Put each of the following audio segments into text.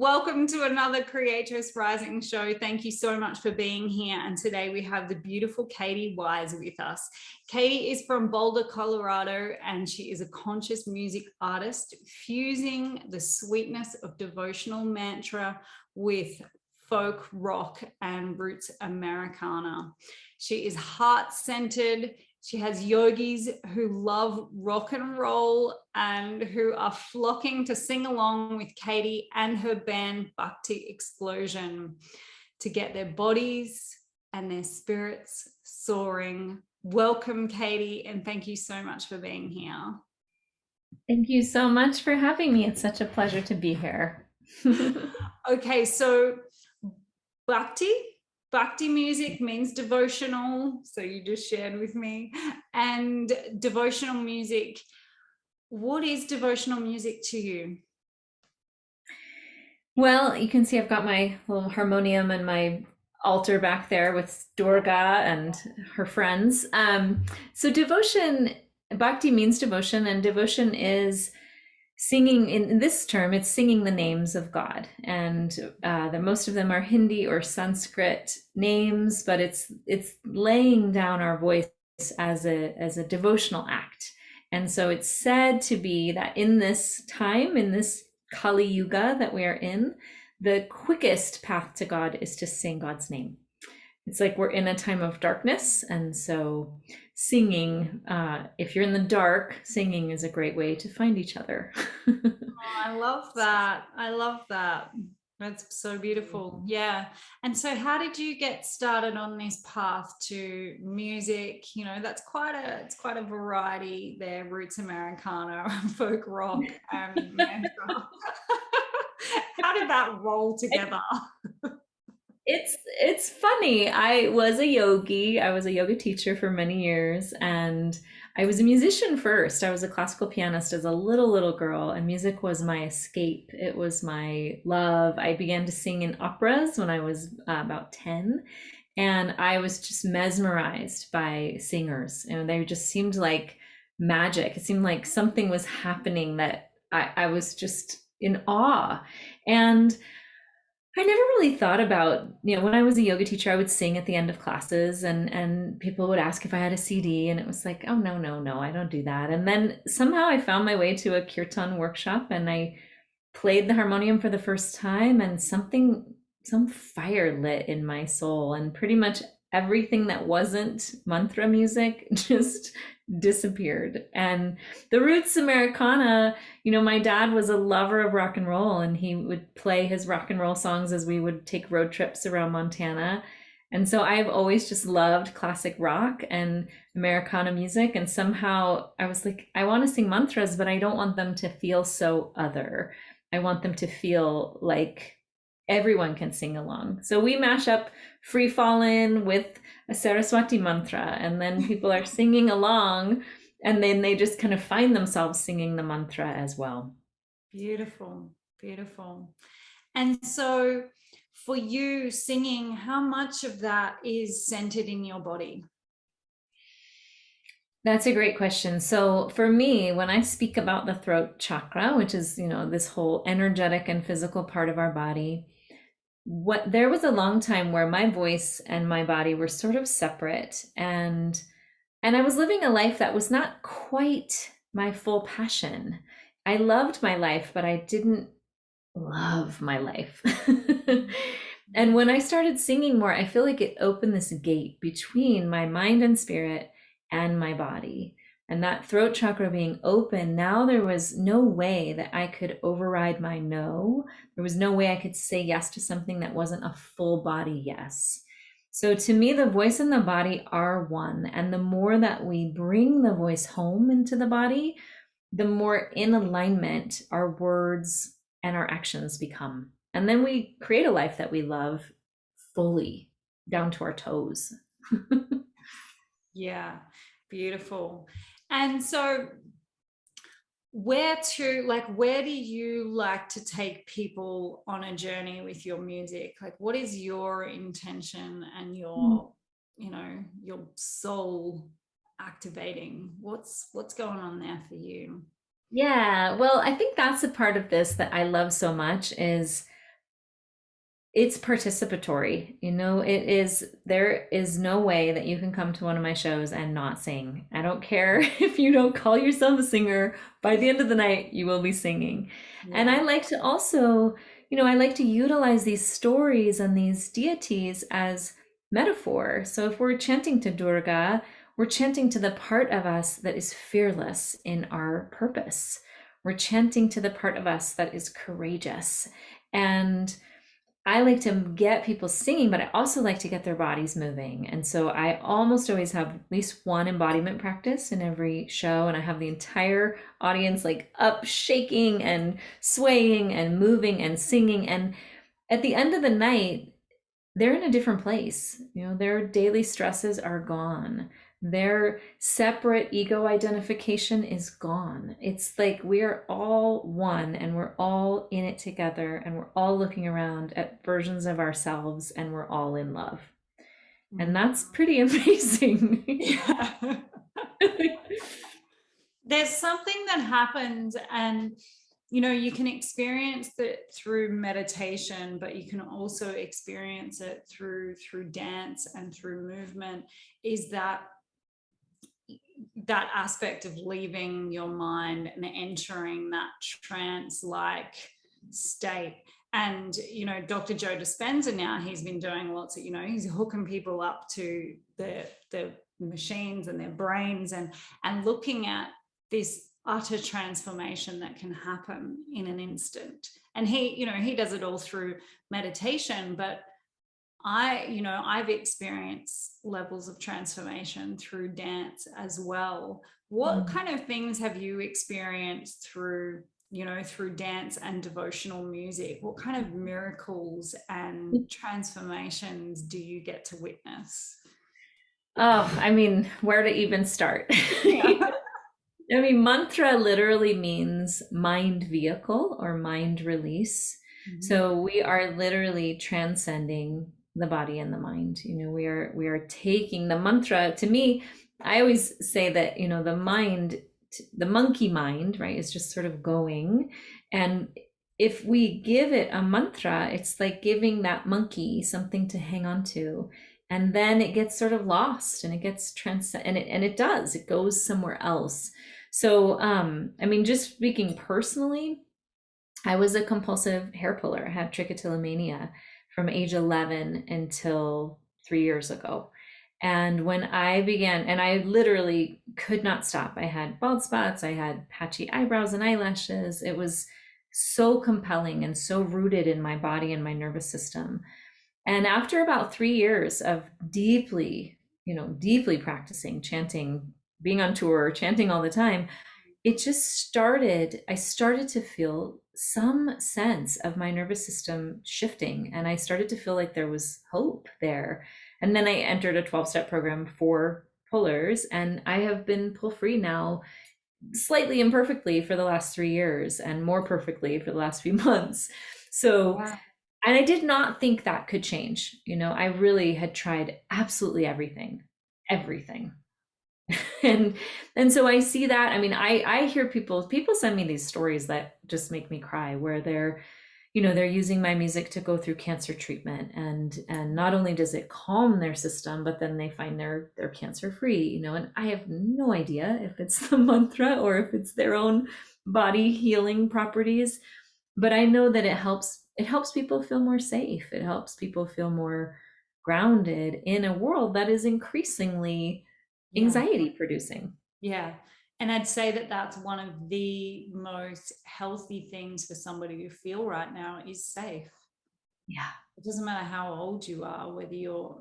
Welcome to another Creatress Rising show. Thank you so much for being here. And today we have the beautiful Katie Wise with us. Katie is from Boulder, Colorado, and she is a conscious music artist, fusing the sweetness of devotional mantra with folk rock and roots Americana. She is heart-centered. She has yogis who love rock and roll and who are flocking to sing along with Katie and her band Bhakti Explosion to get their bodies and their spirits soaring. Welcome, Katie, and thank you so much for being here. Thank you so much for having me. It's such a pleasure to be here. Okay, so Bhakti music means devotional, so you just shared with me. And devotional music, what is devotional music to you? Well, you can see I've got my little harmonium and my altar back there with Durga and her friends. So devotion, Bhakti means devotion, and devotion is singing. In this term, it's singing the names of God, and most of them are Hindi or Sanskrit names, but it's laying down our voice as a devotional act. And so it's said to be that in this time, in this Kali Yuga that we are in, the quickest path to God is to sing God's name. It's like we're in a time of darkness, and so singing, if you're in the dark, singing is a great way to find each other. Oh, I love that. I love that. That's so beautiful. Yeah. And so how did you get started on this path to music? You know, it's quite a variety there, roots Americana, folk rock, and mantra. How did that roll together? It's funny. I was a yogi. I was a yoga teacher for many years, and I was a musician first. I was a classical pianist as a little girl, and music was my escape. It was my love. I began to sing in operas when I was about 10, and I was just mesmerized by singers, and they just seemed like magic. It seemed like something was happening that I was just in awe. And I never really thought about, when I was a yoga teacher, I would sing at the end of classes, and people would ask if I had a CD, and it was like, oh, no, I don't do that. And then somehow I found my way to a kirtan workshop, and I played the harmonium for the first time, and some fire lit in my soul, and pretty much everything that wasn't mantra music just disappeared. And the roots Americana, my dad was a lover of rock and roll, and he would play his rock and roll songs as we would take road trips around Montana. And so I've always just loved classic rock and Americana music. And somehow I was like, I want to sing mantras, but I don't want them to feel so other. I want them to feel like everyone can sing along. So we mash up Free Fallin' with a Saraswati mantra, and then people are singing along, and then they just kind of find themselves singing the mantra as well. Beautiful, beautiful. And so for you, singing, how much of that is centered in your body? That's a great question. So for me, when I speak about the throat chakra, which is, this whole energetic and physical part of our body, there was a long time where my voice and my body were sort of separate, and I was living a life that was not quite my full passion. I loved my life, but I didn't love my life. And when I started singing more, I feel like it opened this gate between my mind and spirit and my body. And that throat chakra being open, now there was no way that I could override my no. There was no way I could say yes to something that wasn't a full body yes. So to me, the voice and the body are one. And the more that we bring the voice home into the body, the more in alignment our words and our actions become. And then we create a life that we love fully, down to our toes. Yeah, beautiful. And so where do you like to take people on a journey with your music? Like, what is your intention and your soul activating? What's going on there for you? Yeah, well, I think that's a part of this that I love so much is it's participatory. There is no way that you can come to one of my shows and not sing. I don't care if you don't call yourself a singer. By the end of the night, you will be singing. Yeah. And I like to also, I like to utilize these stories and these deities as metaphor. So if we're chanting to Durga, we're chanting to the part of us that is fearless in our purpose. We're chanting to the part of us that is courageous. And I like to get people singing, but I also like to get their bodies moving. And so I almost always have at least one embodiment practice in every show. And I have the entire audience like up, shaking and swaying and moving and singing. And at the end of the night, they're in a different place. Their daily stresses are gone. Their separate ego identification is gone. It's like we are all one and we're all in it together and we're all looking around at versions of ourselves and we're all in love. And that's pretty amazing. Yeah. There's something that happens, and you can experience it through meditation, but you can also experience it through dance and through movement, is that aspect of leaving your mind and entering that trance-like state. And Dr. Joe Dispenza now, he's been doing lots of, he's hooking people up to the machines and their brains and looking at this utter transformation that can happen in an instant. And he does it all through meditation, but I've experienced levels of transformation through dance as well. What kind of things have you experienced through dance and devotional music? What kind of miracles and transformations do you get to witness? Oh, I mean, where to even start? Yeah. I mean, mantra literally means mind vehicle or mind release. Mm-hmm. So we are literally transcending the body and the mind. We are taking the mantra. To me, I always say that, the mind, the monkey mind, right, is just sort of going. And if we give it a mantra, it's like giving that monkey something to hang on to. And then it gets sort of lost and it gets it goes somewhere else. So, I mean, just speaking personally, I was a compulsive hair puller. I had trichotillomania from age 11 until 3 years ago. And when I began, and I literally could not stop. I had bald spots, I had patchy eyebrows and eyelashes. It was so compelling and so rooted in my body and my nervous system. And after about 3 years of deeply practicing, chanting, being on tour, chanting all the time, it just I started to feel some sense of my nervous system shifting. And I started to feel like there was hope there. And then I entered a 12-step program for pullers, and I have been pull-free now, slightly imperfectly, for the last 3 years, and more perfectly for the last few months. So, wow. And I did not think that could change. I really had tried absolutely everything. And so I see that. I mean, I hear people send me these stories that just make me cry, where they're using my music to go through cancer treatment, and not only does it calm their system, but then they find they're cancer free, and I have no idea if it's the mantra or if it's their own body healing properties, but I know that it helps people feel more safe. It helps people feel more grounded in a world that is increasingly anxiety producing. Yeah. And I'd say that that's one of the most healthy things for somebody to feel right now is safe. Yeah. It doesn't matter how old you are, whether you're,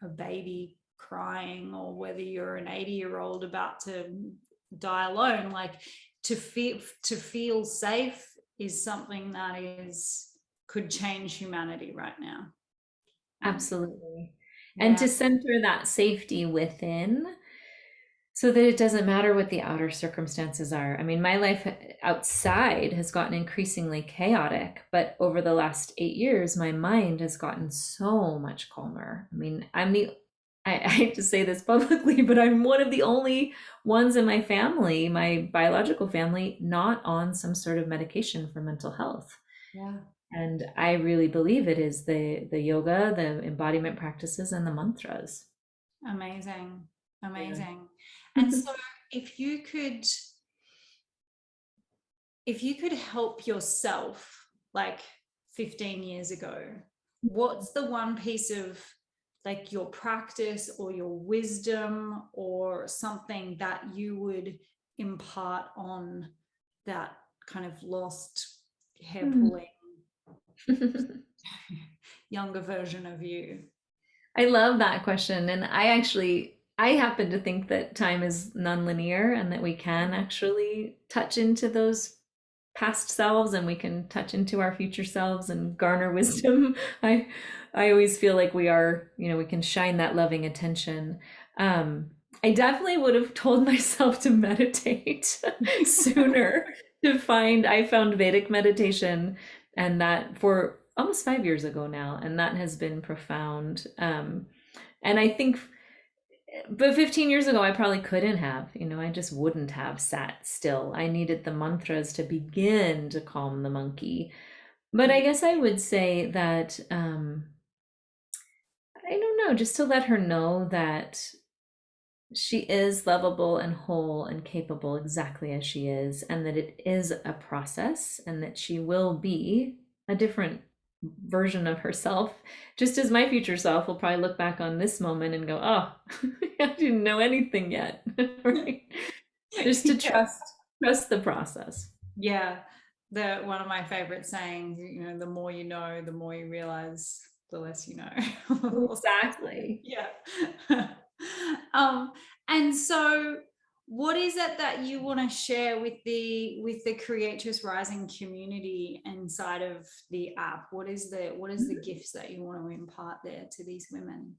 a baby crying or whether you're an 80-year-old about to die alone, like to feel safe is something that could change humanity right now. Absolutely. And to center that safety within, so that it doesn't matter what the outer circumstances are. I mean, my life outside has gotten increasingly chaotic, but over the last 8 years, my mind has gotten so much calmer. I mean, I hate to say this publicly, but I'm one of the only ones in my family, my biological family, not on some sort of medication for mental health. Yeah. And I really believe it is the yoga, the embodiment practices, and the mantras. Amazing. Yeah. Amazing. And so if you could help yourself like 15 years ago, what's the one piece of like your practice or your wisdom or something that you would impart on that kind of lost, hair pulling younger version of you? I love that question. And I happen to think that time is nonlinear and that we can actually touch into those past selves and we can touch into our future selves and garner wisdom. I always feel like we are, we can shine that loving attention. I definitely would have told myself to meditate sooner I found Vedic meditation and that for almost 5 years ago now, and that has been profound. And I think, but 15 years ago, I probably couldn't have, I just wouldn't have sat still. I needed the mantras to begin to calm the monkey. But I guess I would say that, I don't know, just to let her know that she is lovable and whole and capable exactly as she is, and that it is a process, and that she will be a different version of herself, just as my future self will probably look back on this moment and go, oh, I didn't know anything yet. Right? Just to trust the process. Yeah. One of my favorite sayings, the more you know, the more you realize, the less you know. Exactly. Yeah. um, and so what is it that you want to share with the Creatress Rising community inside of the app? What is the gifts that you want to impart there to these women?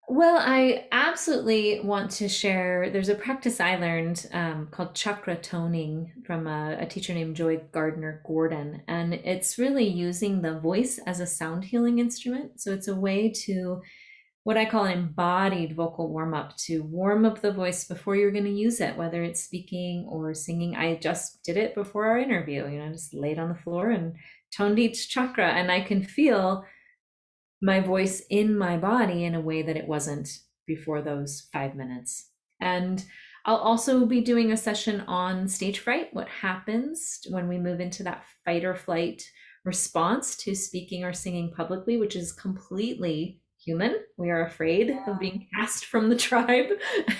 Well, I absolutely want to share. There's a practice I learned called chakra toning from a teacher named Joy Gardner Gordon. And it's really using the voice as a sound healing instrument. So it's a way to what I call an embodied vocal warm up, to warm up the voice before you're going to use it, whether it's speaking or singing. I just did it before our interview, just laid on the floor and toned each chakra. And I can feel my voice in my body in a way that it wasn't before those 5 minutes. And I'll also be doing a session on stage fright, what happens when we move into that fight or flight response to speaking or singing publicly, which is completely human. We are afraid of being cast from the tribe.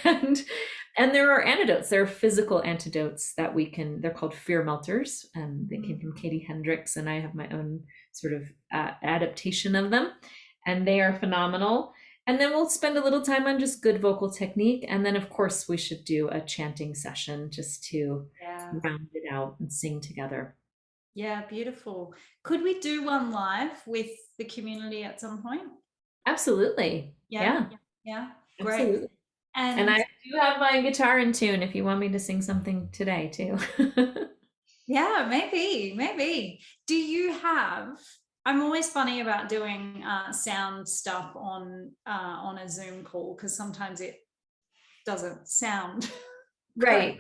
And there are antidotes. There are physical antidotes that they're called fear melters. They came from Katie Hendricks, and I have my own sort of adaptation of them. And they are phenomenal. And then we'll spend a little time on just good vocal technique. And then, of course, we should do a chanting session just to round it out and sing together. Yeah, beautiful. Could we do one live with the community at some point? Absolutely. Yeah. Great. Absolutely. And I do have my guitar in tune if you want me to sing something today too. Yeah, maybe. Do you have, I'm always funny about doing sound stuff on a Zoom call because sometimes it doesn't sound right.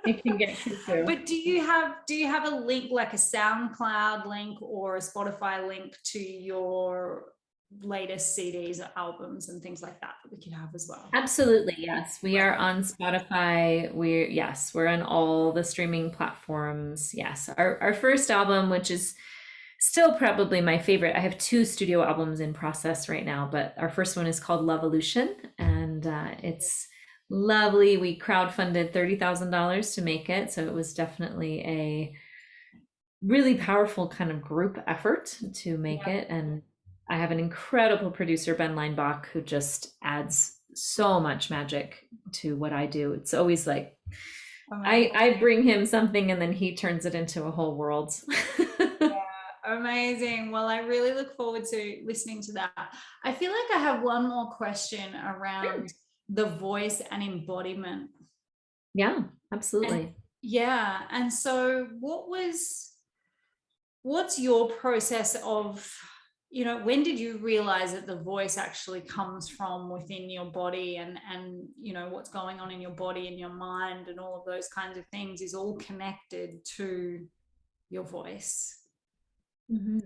It can get through. But do you have a link, like a SoundCloud link or a Spotify link to your latest CDs or albums and things like that we could have as well? Absolutely, yes. We are on Spotify. We're on all the streaming platforms. Yes. Our first album, which is still probably my favorite. I have 2 studio albums in process right now, but our first one is called Lovolution, and it's lovely. We crowdfunded $30,000 to make it, so it was definitely a really powerful kind of group effort to make it. And I have an incredible producer, Ben Leinbach, who just adds so much magic to what I do. It's always like I bring him something and then he turns it into a whole world. Amazing. Well, I really look forward to listening to that. I feel like I have one more question around the voice and embodiment. Yeah, absolutely. And so what's your process of, when did you realize that the voice actually comes from within your body and what's going on in your body and your mind and all of those kinds of things is all connected to your voice? Mhm.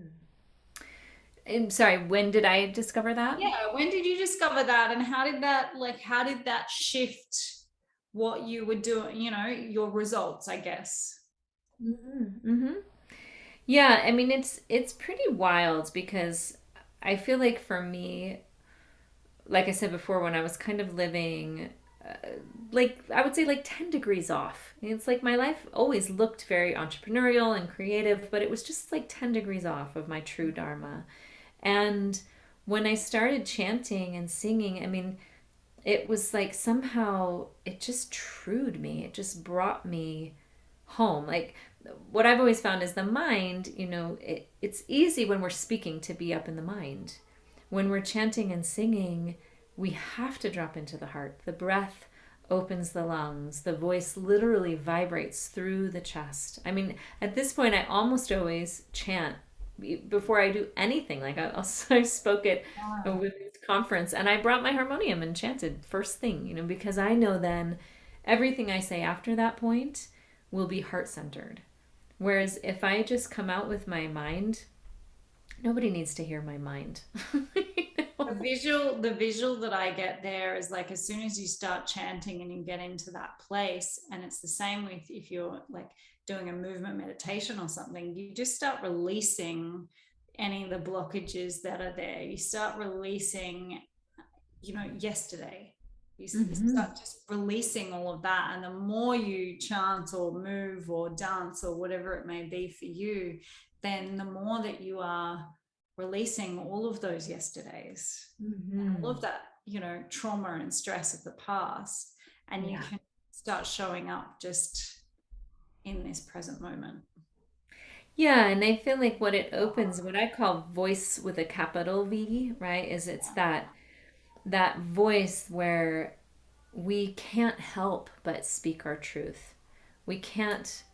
I'm sorry, when did I discover that? Yeah, when did you discover that, and how did that shift what you were doing, your results, I guess? Hmm. Yeah, I mean it's pretty wild because I feel like for me, like I said before, when I was kind of living uh, like I would say like 10 degrees off. It's like my life always looked very entrepreneurial and creative, but it was just like 10 degrees off of my true dharma. And when I started chanting and singing, I mean, it was like somehow it just trued me. It just brought me home. Like what I've always found is the mind, it's easy when we're speaking to be up in the mind. When we're chanting and singing, we have to drop into the heart. The breath opens the lungs. The voice literally vibrates through the chest. I mean, at this point, I almost always chant before I do anything. Like I spoke at a Wow. women's conference and I brought my harmonium and chanted first thing, because I know then everything I say after that point will be heart centered. Whereas if I just come out with my mind, nobody needs to hear my mind. You know? The visual that I get there is like as soon as you start chanting and you get into that place, and it's the same with if you're like doing a movement meditation or something, you just start releasing any of the blockages that are there. You start releasing, yesterday. You Hmm. start just releasing all of that. And the more you chant or move or dance or whatever it may be for you, then the more that you are releasing all of those yesterdays and all of Hmm. that, trauma and stress of the past. And you Yeah. can start showing up just in this present moment. Yeah, and I feel like what it opens, what I call voice with a capital V, right, is it's that voice where we can't help but speak our truth. We can't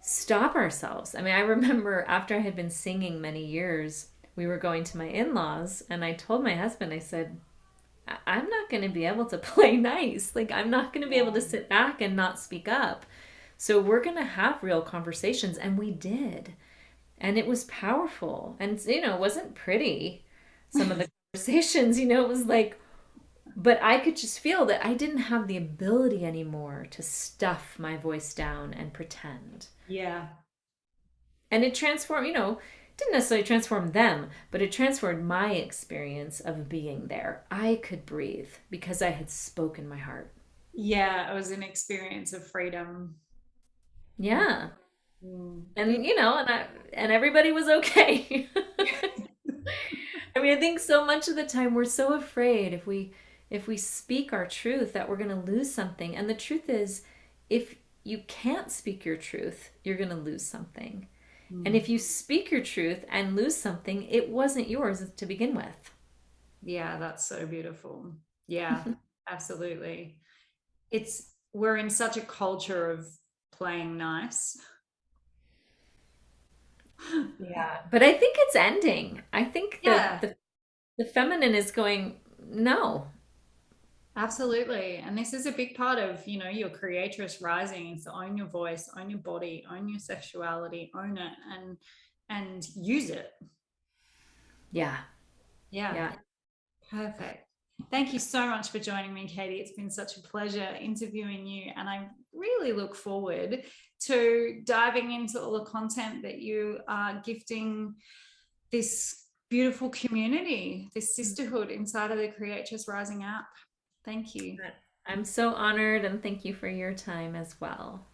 stop ourselves. I mean, I remember after I had been singing many years, we were going to my in-laws and I told my husband, I said, I'm not going to be able to play nice. Like, I'm not going to be able to sit back and not speak up. So, we're going to have real conversations. And we did. And it was powerful. And, it wasn't pretty, some of the conversations, it was like, but I could just feel that I didn't have the ability anymore to stuff my voice down and pretend. Yeah. And it transformed, didn't necessarily transform them, but it transformed my experience of being there. I could breathe because I had spoken my heart. Yeah. It was an experience of freedom. Yeah. Mm. And and everybody was okay. I mean, I think so much of the time we're so afraid if we speak our truth that we're going to lose something. And the truth is, if you can't speak your truth, you're going to lose something. And Mm. if you speak your truth and lose something, it wasn't yours to begin with. Yeah, that's so beautiful. Yeah, absolutely. We're in such a culture of playing nice. Yeah. But I think it's ending. I think the Yeah, the, the feminine is going, no. absolutely. And this is a big part of, your creatress rising is to own your voice, own your body, own your sexuality, own it and use it. Yeah. Yeah. Yeah. Perfect. Thank you so much for joining me, Katie. It's been such a pleasure interviewing you, and I really look forward to diving into all the content that you are gifting this beautiful community, this sisterhood inside of the Creators Rising app. Thank you. I'm so honored and thank you for your time as well.